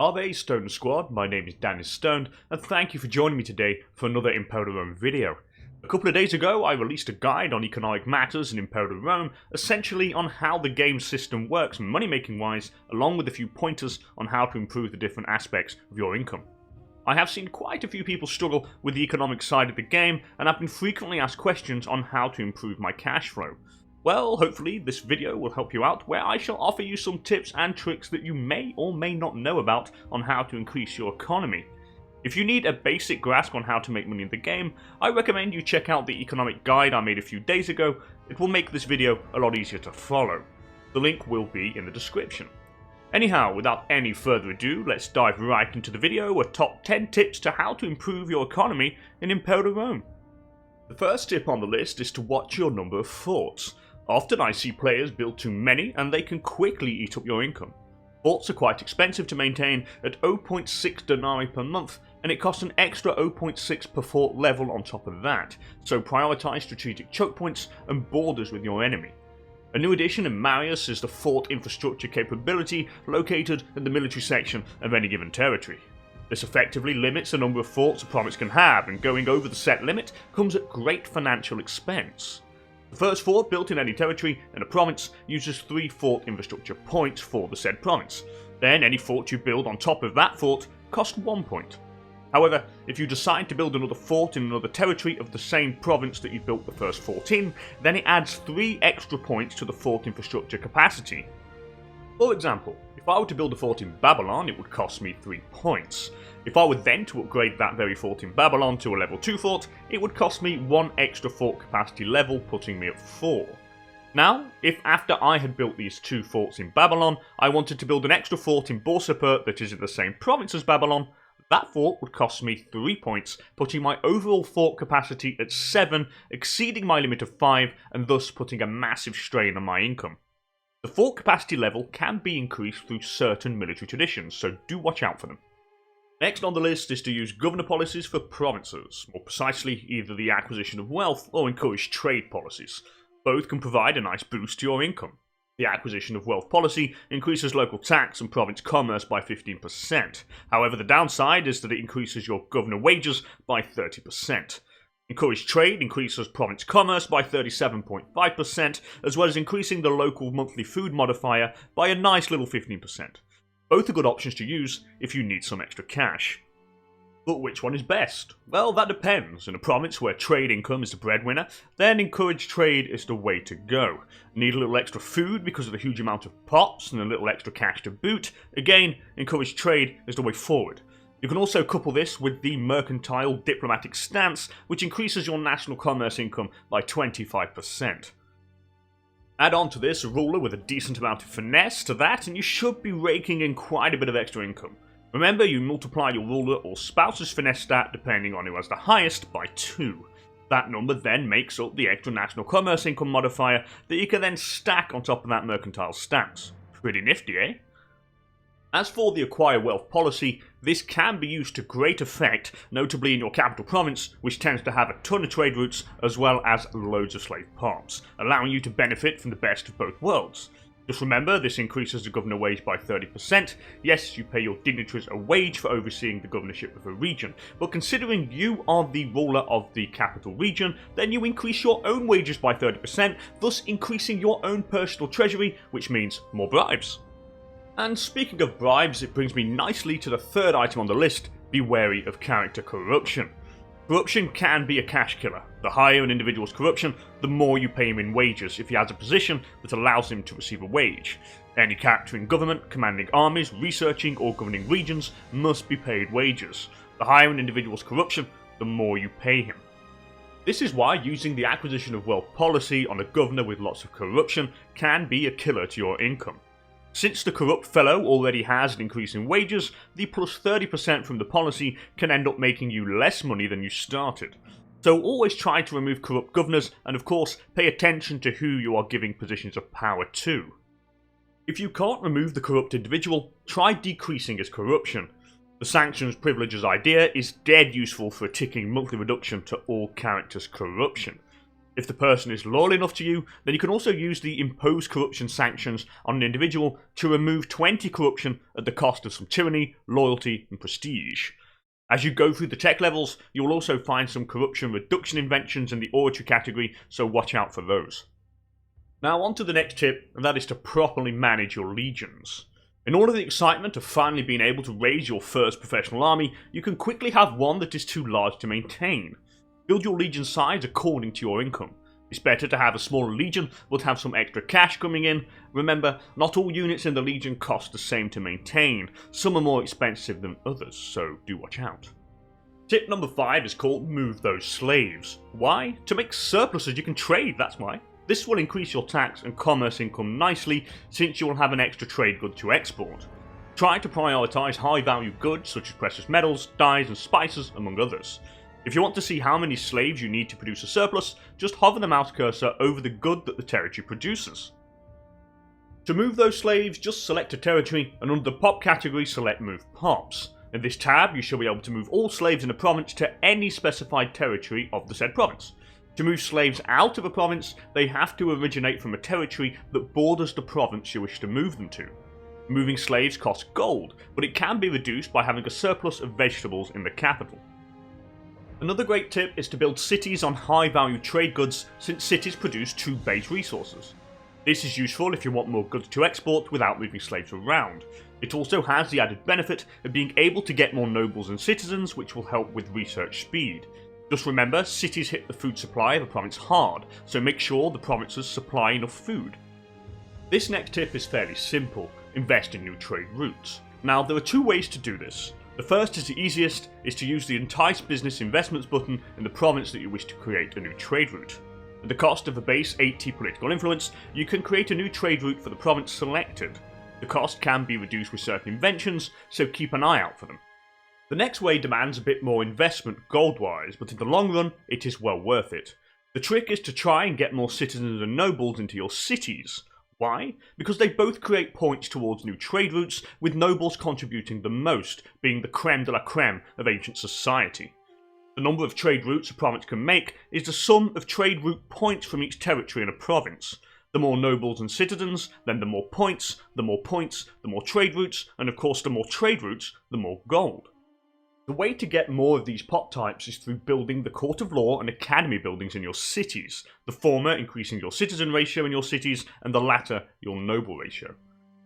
Are they Stone Squad? My name is DanIsStoned, and thank you for joining me today for another Imperator Rome video. A couple of days ago, I released a guide on economic matters in Imperator Rome, essentially on how the game system works money-making wise, along with a few pointers on how to improve the different aspects of your income. I have seen quite a few people struggle with the economic side of the game, and I've been frequently asked questions on how to improve my cash flow. Well, hopefully this video will help you out, where I shall offer you some tips and tricks that you may or may not know about on how to increase your economy. If you need a basic grasp on how to make money in the game, I recommend you check out the economic guide I made a few days ago. It will make this video a lot easier to follow. The link will be in the description. Anyhow, without any further ado, let's dive right into the video with top 10 tips to how to improve your economy in Imperator Rome. The first tip on the list is to watch your number of forts. Often I see players build too many and they can quickly eat up your income. Forts are quite expensive to maintain at 0.6 denarii per month, and it costs an extra 0.6 per fort level on top of that, so prioritise strategic choke points and borders with your enemy. A new addition in Marius is the fort infrastructure capability located in the military section of any given territory. This effectively limits the number of forts a province can have, and going over the set limit comes at great financial expense. The first fort built in any territory in a province uses 3 fort infrastructure points for the said province. Then any fort you build on top of that fort costs 1 point. However, if you decide to build another fort in another territory of the same province that you built the first fort in, then it adds 3 extra points to the fort infrastructure capacity. For example, if I were to build a fort in Babylon, it would cost me 3 points. If I were then to upgrade that very fort in Babylon to a level 2 fort, it would cost me 1 extra fort capacity level, putting me at 4. Now, if after I had built these 2 forts in Babylon, I wanted to build an extra fort in Borsippa that is in the same province as Babylon, that fort would cost me 3 points, putting my overall fort capacity at 7, exceeding my limit of 5, and thus putting a massive strain on my income. The fort capacity level can be increased through certain military traditions, so do watch out for them. Next on the list is to use governor policies for provinces, more precisely either the acquisition of wealth or encourage trade policies. Both can provide a nice boost to your income. The acquisition of wealth policy increases local tax and province commerce by 15%. However, the downside is that it increases your governor wages by 30%. Encourage trade increases province commerce by 37.5%, as well as increasing the local monthly food modifier by a nice little 15%. Both are good options to use if you need some extra cash. But which one is best? Well, that depends. In a province where trade income is the breadwinner, then encourage trade is the way to go. Need a little extra food because of the huge amount of pots and a little extra cash to boot? Again, encourage trade is the way forward. You can also couple this with the mercantile diplomatic stance, which increases your national commerce income by 25%. Add on to this a ruler with a decent amount of finesse to that, and you should be raking in quite a bit of extra income. Remember, you multiply your ruler or spouse's finesse stat, depending on who has the highest, by 2. That number then makes up the extra national commerce income modifier that you can then stack on top of that mercantile stance. Pretty nifty, eh? As for the acquire wealth policy, this can be used to great effect, notably in your capital province, which tends to have a ton of trade routes as well as loads of slave pops, allowing you to benefit from the best of both worlds. Just remember, this increases the governor wage by 30%. Yes, you pay your dignitaries a wage for overseeing the governorship of a region, but considering you are the ruler of the capital region, then you increase your own wages by 30%, thus increasing your own personal treasury, which means more bribes. And speaking of bribes, it brings me nicely to the third item on the list: be wary of character corruption. Corruption can be a cash killer. The higher an individual's corruption, the more you pay him in wages if he has a position that allows him to receive a wage. Any character in government, commanding armies, researching or governing regions must be paid wages. The higher an individual's corruption, the more you pay him. This is why using the acquisition of wealth policy on a governor with lots of corruption can be a killer to your income. Since the corrupt fellow already has an increase in wages, the plus 30% from the policy can end up making you less money than you started. So always try to remove corrupt governors, and of course pay attention to who you are giving positions of power to. If you can't remove the corrupt individual, try decreasing his corruption. The sanctions privileges idea is dead useful for a ticking monthly reduction to all characters' corruption. If the person is loyal enough to you, then you can also use the impose corruption sanctions on an individual to remove 20 corruption at the cost of some tyranny, loyalty, and prestige. As you go through the tech levels, you will also find some corruption reduction inventions in the oratory category, so watch out for those. Now on to the next tip, and that is to properly manage your legions. In all of the excitement of finally being able to raise your first professional army, you can quickly have one that is too large to maintain. Build your legion size according to your income. It's better to have a smaller legion but have some extra cash coming in. Remember, not all units in the legion cost the same to maintain. Some are more expensive than others, so do watch out. Tip number 5 is called move those slaves. Why? To make surpluses you can trade, that's why. This will increase your tax and commerce income nicely since you will have an extra trade good to export. Try to prioritise high value goods such as precious metals, dyes and spices among others. If you want to see how many slaves you need to produce a surplus, just hover the mouse cursor over the good that the territory produces. To move those slaves, just select a territory and under the pop category select move pops. In this tab you shall be able to move all slaves in a province to any specified territory of the said province. To move slaves out of a province, they have to originate from a territory that borders the province you wish to move them to. Moving slaves costs gold, but it can be reduced by having a surplus of vegetables in the capital. Another great tip is to build cities on high value trade goods since cities produce 2 base resources. This is useful if you want more goods to export without moving slaves around. It also has the added benefit of being able to get more nobles and citizens, which will help with research speed. Just remember, cities hit the food supply of a province hard, so make sure the provinces supply enough food. This next tip is fairly simple: invest in new trade routes. Now there are 2 ways to do this. The first is the easiest, is to use the Entice Business Investments button in the province that you wish to create a new trade route. At the cost of a base 80 political influence, you can create a new trade route for the province selected. The cost can be reduced with certain inventions, so keep an eye out for them. The next way demands a bit more investment gold-wise, but in the long run, it is well worth it. The trick is to try and get more citizens and nobles into your cities. Why? Because they both create points towards new trade routes, with nobles contributing the most, being the creme de la creme of ancient society. The number of trade routes a province can make is the sum of trade route points from each territory in a province. The more nobles and citizens, then the more points, the more trade routes, and of course the more trade routes, the more gold. The way to get more of these pop types is through building the Court of Law and Academy buildings in your cities, the former increasing your citizen ratio in your cities and the latter your noble ratio.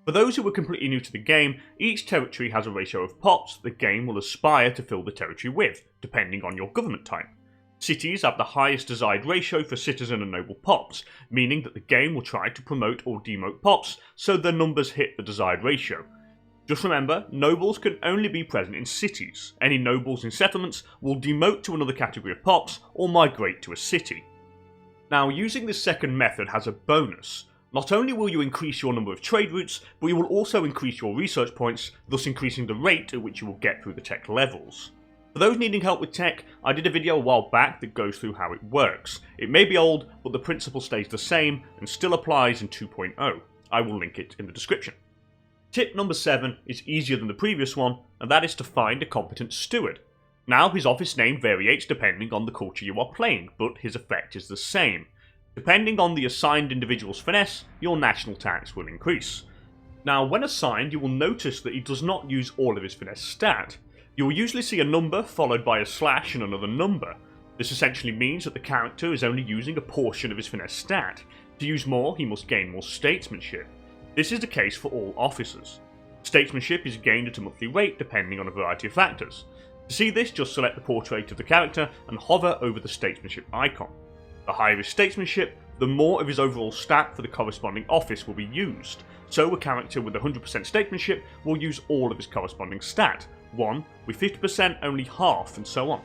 For those who are completely new to the game, each territory has a ratio of pops the game will aspire to fill the territory with, depending on your government type. Cities have the highest desired ratio for citizen and noble pops, meaning that the game will try to promote or demote pops so the numbers hit the desired ratio. Just remember, nobles can only be present in cities. Any nobles in settlements will demote to another category of pops or migrate to a city. Now, using this second method has a bonus. Not only will you increase your number of trade routes, but you will also increase your research points, thus increasing the rate at which you will get through the tech levels. For those needing help with tech, I did a video a while back that goes through how it works. It may be old, but the principle stays the same and still applies in 2.0. I will link it in the description. Tip number 7 is easier than the previous one, and that is to find a competent steward. Now his office name varies depending on the culture you are playing, but his effect is the same. Depending on the assigned individual's finesse, your national tax will increase. Now when assigned, you will notice that he does not use all of his finesse stat. You will usually see a number followed by a slash and another number. This essentially means that the character is only using a portion of his finesse stat. To use more, he must gain more statesmanship. This is the case for all officers. Statesmanship is gained at a monthly rate depending on a variety of factors. To see this, just select the portrait of the character and hover over the statesmanship icon. The higher his statesmanship, the more of his overall stat for the corresponding office will be used. So a character with 100% statesmanship will use all of his corresponding stat, one with 50% only half, and so on.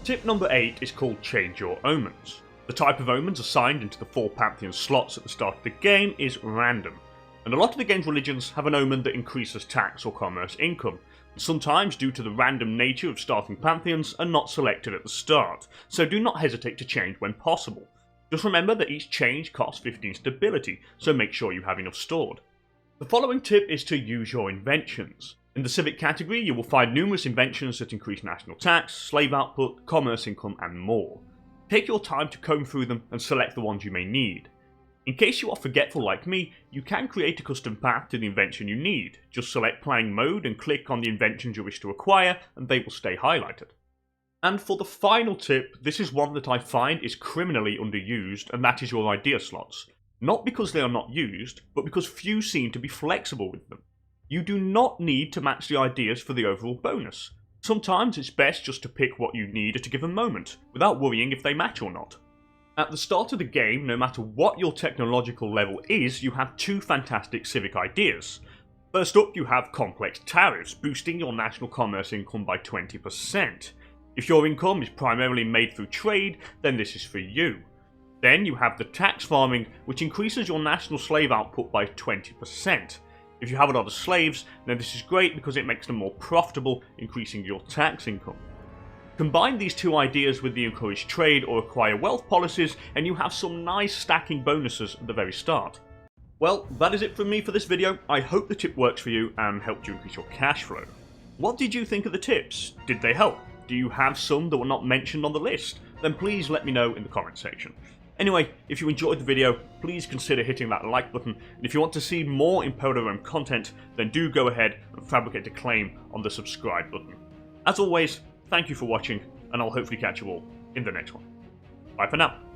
Tip number 8 is called Change Your Omens. The type of omens assigned into the 4 Pantheon slots at the start of the game is random. And a lot of the game's religions have an omen that increases tax or commerce income, and sometimes due to the random nature of starting pantheons are not selected at the start, so do not hesitate to change when possible. Just remember that each change costs 15 stability, so make sure you have enough stored. The following tip is to use your inventions. In the civic category you will find numerous inventions that increase national tax, slave output, commerce income and more. Take your time to comb through them and select the ones you may need. In case you are forgetful like me, you can create a custom path to the invention you need. Just select playing mode and click on the inventions you wish to acquire and they will stay highlighted. And for the final tip, this is one that I find is criminally underused, and that is your idea slots. Not because they are not used, but because few seem to be flexible with them. You do not need to match the ideas for the overall bonus. Sometimes it's best just to pick what you need at a given moment, without worrying if they match or not. At the start of the game, no matter what your technological level is, you have two fantastic civic ideas. First up, you have complex tariffs, boosting your national commerce income by 20%. If your income is primarily made through trade, then this is for you. Then you have the tax farming, which increases your national slave output by 20%. If you have a lot of slaves, then this is great because it makes them more profitable, increasing your tax income. Combine these two ideas with the encourage trade or acquire wealth policies, and you have some nice stacking bonuses at the very start. Well, that is it from me for this video. I hope the tip works for you and helped you increase your cash flow. What did you think of the tips? Did they help? Do you have some that were not mentioned on the list? Then please let me know in the comment section. Anyway, if you enjoyed the video, please consider hitting that like button, and if you want to see more Imperator content, then do go ahead and fabricate a claim on the subscribe button. As always, thank you for watching, and I'll hopefully catch you all in the next one. Bye for now.